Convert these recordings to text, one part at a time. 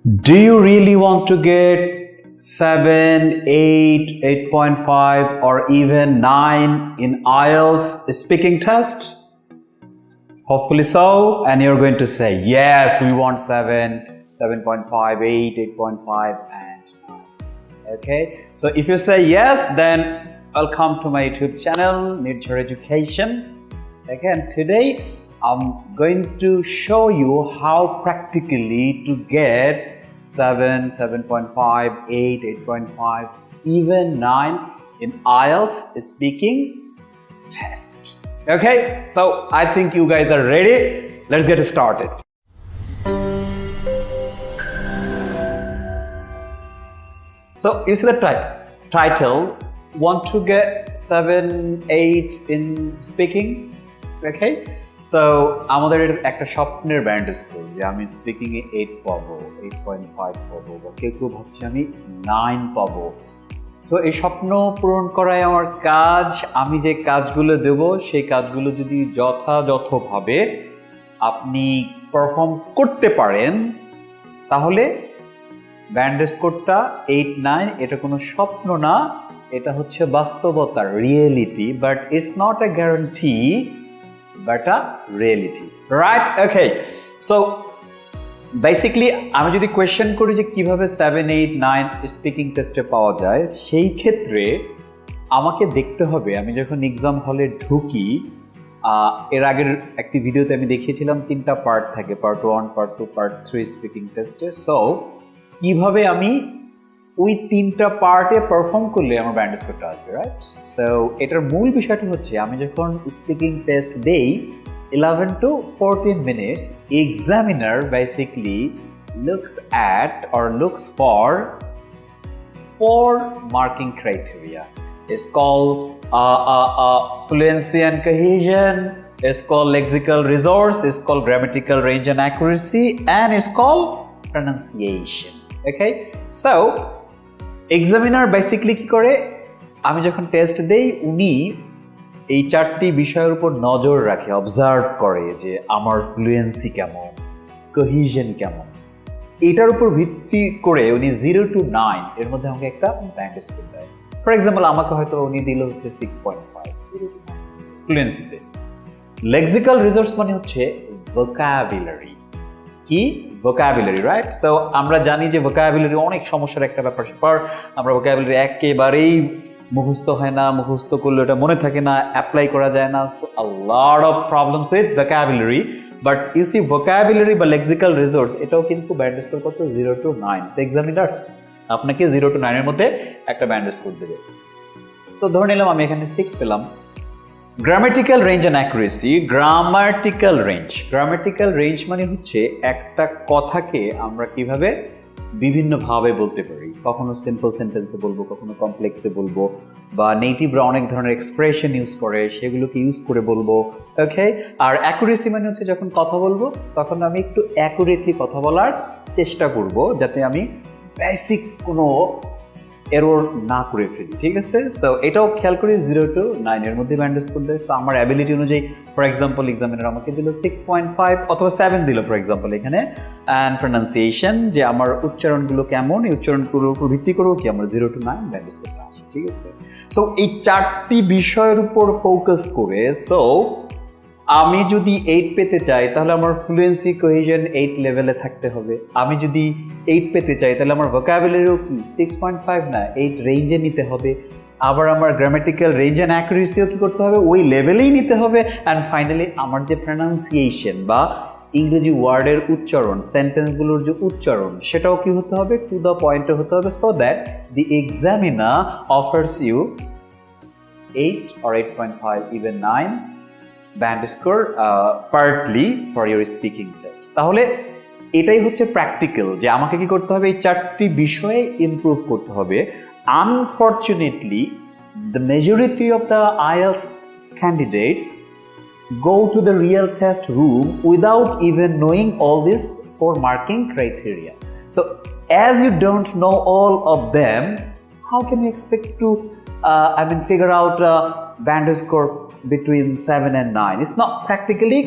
Do you really want to get 7, 8, 8.5 or even 9 in IELTS speaking test? Hopefully so, and you're going to say, yes, we want 7, 7.5, 8, 8.5 and 9. Okay, so if you say yes, then welcome to my YouTube channel, Nirjhar Education. Again, today I'm going to show you how practically to get 7, 7.5, 8, 8.5, even 9 in IELTS speaking test. Okay, so I think you guys are ready. Let's get started. So you see the title, want to get 7, 8 in speaking? Okay. So আমাদের একটা স্বপ্নের band school যে আমি speaking এ 8 পাবো, 8.5 পাবো, বা কেউ ভাবছে আমি 9 পাবো। সো এই স্বপ্ন পূরণ করাই আমার কাজ। আমি যে কাজগুলো দেব সেই কাজগুলো যদি যথাযথভাবে আপনি পারফর্ম করতে পারেন তাহলে ব্যান্ড স্কোরটা 8, 9 এটা কোনো স্বপ্ন না, এটা হচ্ছে বাস্তবতা, reality, but it's not a guarantee but a reality, right? Okay, so basically আমি যদি কোয়েশ্চেন করি যে কিভাবে 7, 8, 9 স্পিকিং টেস্টে পাওয়া যায়, সেই ক্ষেত্রে আমাকে দেখতে হবে আমি যখন এক্সাম হলে ঢুকি, এর আগের একটি ভিডিওতে আমি দেখিয়েছিলাম 3টা পার্ট থাকে, পার্ট 1, পার্ট 2, পার্ট 3 স্পিকিং টেস্টে। সো কিভাবে আমি ওই 3টা পার্টে পারফর্ম করলে আমার ব্যান্ড স্কোরটা আসবে, রাইট? সো এটার মূল বিষয়টি হচ্ছে আমি যখন স্পিকিং টেস্ট দেই 11 to 14 minutes, examiner basically looks at or looks for 4 marking criteria. It's called fluency and cohesion, it's called lexical resource, it's called grammatical range and accuracy, and it's called pronunciation. Okay, so examiner basically কি করে, আমি যখন test দেই উনি এই 4টি বিষয়ের উপর নজর রাখে, অবজার্ভ করে যে আমার ফ্লুয়েন্সি কেমন, কোহিশন কেমন, এটার উপর ভিত্তি করে উনি 0 to 9 এর মধ্যে আমাকে একটা ব্যান্ড স্কোর দেয়। ফর এক্সাম্পল আমাকে হয়তো উনি দিল হচ্ছে 6.5 ফ্লুয়েন্সিতে। লেক্সিক্যাল রিসোর্স মানে হচ্ছে ভোকাবুলারি, কি ভোকাবুলারি, রাইট? সো আমরা জানি যে ভোকাবুলারি অনেক সমস্যার একটা ব্যাপার, আমরা ভোকাবুলারি একেবারেই মুখস্থ হয় না, মুখস্থ করলে ওটা মনে থাকে না, অ্যাপ্লাই করা যায় না। So a lot of problems with vocabulary, but you see vocabulary বা লেক্সিক্যাল রিসোর্স এটাও কিন্তু ব্যান্ড স্কোর কত, 0 to 9। সো এক্সামিনার আপনাকে 0 to 9 এর মধ্যে একটা ব্যান্ড স্কোর দেবে। সো ধরে নিলাম আমি এখানে 6 পেলাম। Grammatical range and accuracy, grammatical range মানে হচ্ছে একটা কথাকে আমরা কিভাবে বিভিন্নভাবে বলতে পারি, কখনো সিম্পল সেন্টেন্সে বলবো, কখনো কমপ্লেক্সে বলবো, বা নেটিভরা অনেক ধরনের এক্সপ্রেশন ইউজ করে সেগুলোকে ইউজ করে বলবো। ওকে, আর অ্যাকুরেসি মানে হচ্ছে যখন কথা বলবো তখন আমি একটু অ্যাকুরেটলি কথা বলার চেষ্টা করব যাতে আমি বেসিক কোনো এরর না করে ফেলি, ঠিক আছে? সো এটাও খেয়াল করি 0 to 9 এর মধ্যে ব্যান্ড স্কোর দেয়। সো আমার অ্যাবিলিটি অনুযায়ী, ফর এক্সাম্পল এক্সামিনার আমাকে দিল 6.5 অথবা 7 দিল ফর এক্সাম্পল এখানে। অ্যান্ড প্রনাউন্সিয়েশন, যে আমার উচ্চারণগুলো কেমন, এই উচ্চারণগুলোর উপর ভিত্তি করবো কি আমার 0 to 9 ব্যান্ড স্কোরটা আসে, ঠিক আছে? সো এই 4টি বিষয়ের উপর ফোকাস করে, সো আমি যদি 8 পেতে চাই তাহলে আমার ফ্লুয়েন্সি কোহেশন 8 লেভেলে থাকতে হবে। আমি যদি 8 পেতে চাই তাহলে আমার ভোকাবুলারিও কি 6.5 না 8 রেঞ্জে নিতে হবে। আবার আমার গ্রামাটিক্যাল রেঞ্জ অ্যান্ড অ্যাকুরেসিও কি করতে হবে, ওই লেভেলেই নিতে হবে। অ্যান্ড ফাইনালি আমার যে প্রনাউন্সিয়েশন বা ইংরেজি ওয়ার্ডের উচ্চারণ, সেন্টেন্সগুলোর যে উচ্চারণ সেটাও কি হতে হবে, টু দ্য পয়েন্টে হতে হবে, so that the examiner offers you 8 or 8.5 even 9 band score partly for your speaking test. তাহলে এটাই হচ্ছে প্র্যাকটিক্যাল, যে আমাকে কি করতে হবে, এই 4টি বিষয়ে ইমপ্রুভ করতে হবে। Unfortunately the majority of the IELTS candidates go to the real test room without even knowing all these 4 marking criteria. So as you don't know all of them, how can you expect to figure out band score between 7 and 9? It's not practically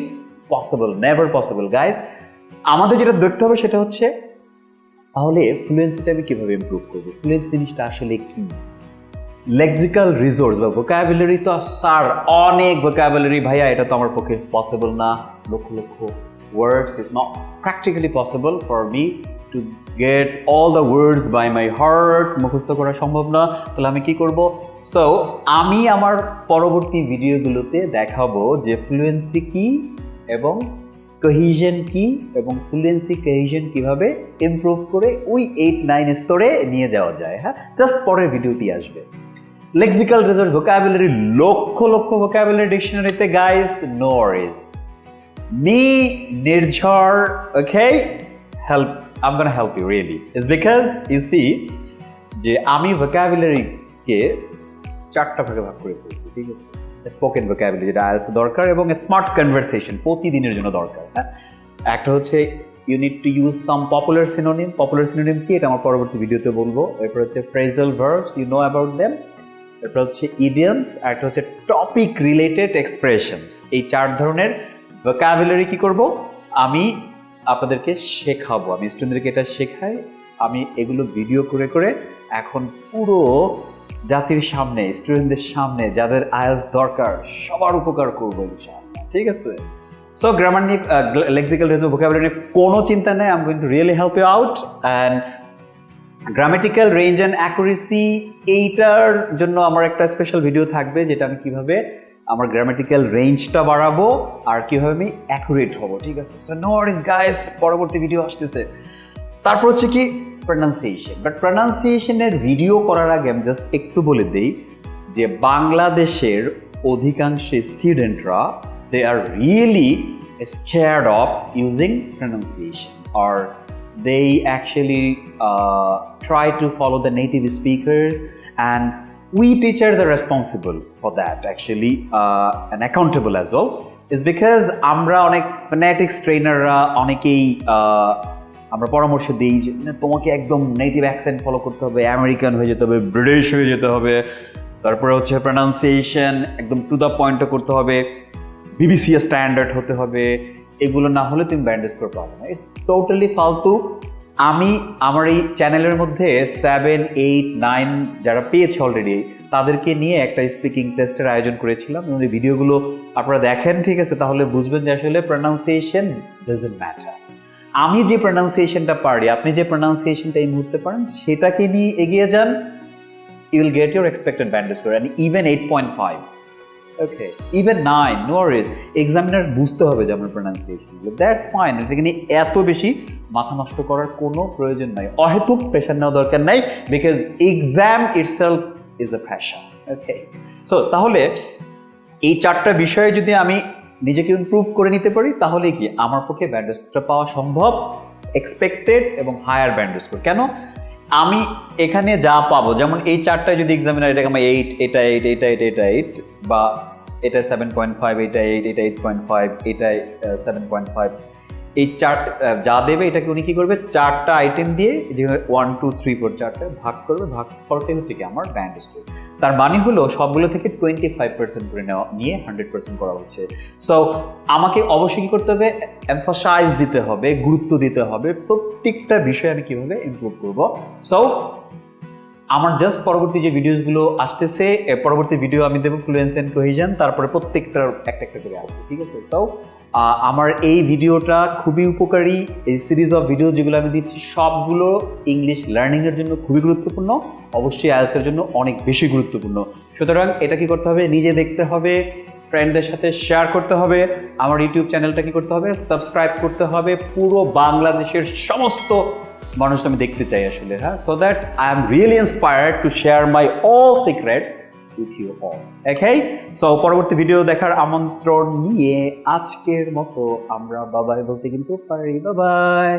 possible, never possible, guys. আমাদের যেটা দেখতে হবে সেটা হচ্ছে তাহলে ফ্লুয়েন্সিটা আমি কিভাবে improve করবো? ফ্লুয়েন্সি জিনিসটা আসলে কি? লেক্সিক্যাল রিসোর্স বা ভোকাবুলারি তো স্যার অনেক ভোকাবুলারি ভাইয়া, এটা তো আমার পক্ষে পসিবল না। Lakh lakh words is not practically possible for me to get all the words by my heart. মুখস্থ করা সম্ভব না। তাহলে আমি কি করব? সো আমি আমার পরবর্তী ভিডিওগুলোতে দেখাবো যে ফ্লুয়েন্সি কি এবং কোহিশন কি এবং ফ্লুয়েন্সি কোহিশন কিভাবে ইমপ্রুভ করে ওই 8-9 স্তরে নিয়ে যাওয়া যায়। হ্যাঁ, জাস্ট পরের ভিডিওটি আসবে। লেক্সিক্যাল রিসোর্স ভোকাবুলারি, লক্ষ লক্ষ ভোকাবুলারি ডিকশনারিতে guys, no worries. Me, Nirjhar, okay, I'm gonna help you really. It's because you see যে আমি ভোকাবুলারি কে 4টা ভাগে ভাগ করে ফেলছি, ঠিক আছে? স্পোকেন ভোকাবুলারি যেটা আইএলটিএস দরকার এবং স্মার্ট কনভারসেশন প্রতিদিনের জন্য দরকার। হ্যাঁ, একটা হচ্ছে you need to use some popular synonym. Popular synonym কি এটা আমার পরবর্তী ভিডিওতে বলবো। এরপর হচ্ছে phrasal verbs, you know about them. এরপর হচ্ছে ইডিয়মস, আর একটা হচ্ছে টপিক রিলেটেড এক্সপ্রেশনস। এই 4 ধরনের ভোকাবুলারি কি করব? আমি আপনাদেরকে শেখাবো। আমি স্টুডেন্টদেরকে এটা শেখাই। আমি এগুলো ভিডিও করে করে এখন পুরো জাতির সামনে, স্টুডেন্টদের সামনে যাদের আইএলটিএস দরকার সবার উপকার করবো ইনশাআল্লাহ, ঠিক আছে? সো গ্রামার নিয়ে, লেক্সিক্যাল রিসোর্স ভোকাবুলারি নিয়ে কোনো চিন্তা নেই। I am going to really help you out. And grammatical range and accuracy, এইটার জন্য আমার একটা স্পেশাল ভিডিও থাকবে যেটা আমি কিভাবে আমার গ্রামেটিক্যাল রেঞ্জটা বাড়াবো আর কিভাবে আমি অ্যাকুরেট হব, ঠিক আছে? সো নো ওয়ারিজ গাইস, পরবর্তী ভিডিও আসতেছে। তারপর হচ্ছে কি প্রনাউন্সিয়েশন। বাট প্রনাউন্সিয়েশনের ভিডিও করার আগে আমি জাস্ট একটু বলে দিই যে বাংলাদেশের অধিকাংশ স্টুডেন্টরা they are really scared of using pronunciation, or they actually try to follow the native speakers, and we teachers are responsible for that actually, and accountable as well. Is because আমরা অনেক fanatics ট্রেনাররা অনেকেই আমরা পরামর্শ দিই যে তোমাকে একদম native accent follow করতে হবে, আমেরিকান হয়ে যেতে হবে, ব্রিটিশ হয়ে যেতে হবে, তারপরে হচ্ছে প্রনাউন্সিয়েশন একদম টু দ্য পয়েন্টে করতে হবে, বিবিসি স্ট্যান্ডার্ড হতে হবে। এগুলো না হলে তুমি ব্যান্ড স্কোর পাবে না। ইটস টোটালি ফালতু। আমি আমার এই চ্যানেলের মধ্যে 7, 8, 9 যারা পেয়েছে অলরেডি তাদেরকে নিয়ে একটা স্পিকিং টেস্টের আয়োজন করেছিলাম এবং এই ভিডিওগুলো আপনারা দেখেন, ঠিক আছে? তাহলে বুঝবেন যে আসলে প্রনাউন্সিয়েশন ডাজন্ট ম্যাটার। আমি যে প্রনাউন্সিয়েশনটা পারি, আপনি যে প্রনাউন্সিয়েশনটা এই মুহূর্তে পারেন সেটাকে নিয়ে এগিয়ে যান। You will get your expected band score, and even 8.5, okay, even 9, no worries. Examiner বুঝতে হবে যে আমার প্রনাউন্সিয়েশন, দ্যাটস ফাইন। এটাকে নিয়ে এত বেশি মাথা নষ্ট করার কোনো প্রয়োজন নাই, অহেতুক প্রেশার নেওয়া দরকার নাই, because exam itself is a pressure, okay? So তাহলে এই 4টা বিষয়ে যদি আমি নিজেকে ইমপ্রুভ করে নিতে পারি তাহলে কি আমার পক্ষে ব্যান্ড স্কোর পাওয়া সম্ভব, এক্সপেক্টেড এবং হায়ার ব্যান্ড স্কোর। কেন? আমি এখানে যা পাবো, যেমন এই 4টায় যদি এক্সামিনার এটাকে আমার 8, এটা 8, এটা 8, এটা 8, বা এটা 7.5, এটা 8, এটা 8.5, এটা 7.5, এই 4 যা দেবে এটাকে উনি কি করবে 4টা আইটেম দিয়ে 1, 2, 3, 4 4টা ভাগ করবে। ভাগ ফলটাই হচ্ছে কি আমার ব্যান্ড স্কোর। তার মানে হলো সবগুলো থেকে 25% করে নিয়ে 100% করা হচ্ছে। সো আমাকে অবশ্যই কি করতে হবে, এমফাসাইজ দিতে হবে, গুরুত্ব দিতে হবে প্রত্যেকটা বিষয়ে আমি কিভাবে ইমপ্রুভ করব। সো আমার জাস্ট পরবর্তী যে ভিডিওসগুলো আসতেছে, পরবর্তী ভিডিও আমি দেবো ফ্লুয়েন্সি এন্ড কোহেশন, তারপরে প্রত্যেকটার একটা একটা করে আসবে, ঠিক আছে? সো আমার এই ভিডিওটা খুবই উপকারী। এই সিরিজ অফ ভিডিও যেগুলো আমি দিচ্ছি সবগুলো ইংলিশ লার্নিংয়ের জন্য খুবই গুরুত্বপূর্ণ, অবশ্যই আইএলটিএস এর জন্য অনেক বেশি গুরুত্বপূর্ণ। সুতরাং এটা কি করতে হবে, নিজে দেখতে হবে, ফ্রেন্ডদের সাথে শেয়ার করতে হবে, আমার ইউটিউব চ্যানেলটা কি করতে হবে, সাবস্ক্রাইব করতে হবে। পুরো বাংলাদেশের সমস্ত মানুষ আমি দেখতে চাই আসলে, হ্যাঁ, so that I am really inspired to share my all secrets with you all, okay? So পরবর্তী ভিডিও দেখার আমন্ত্রণ নিয়ে আজকের মতো আমরা বাবাই বলতে কিন্তু পারি। বাবাই।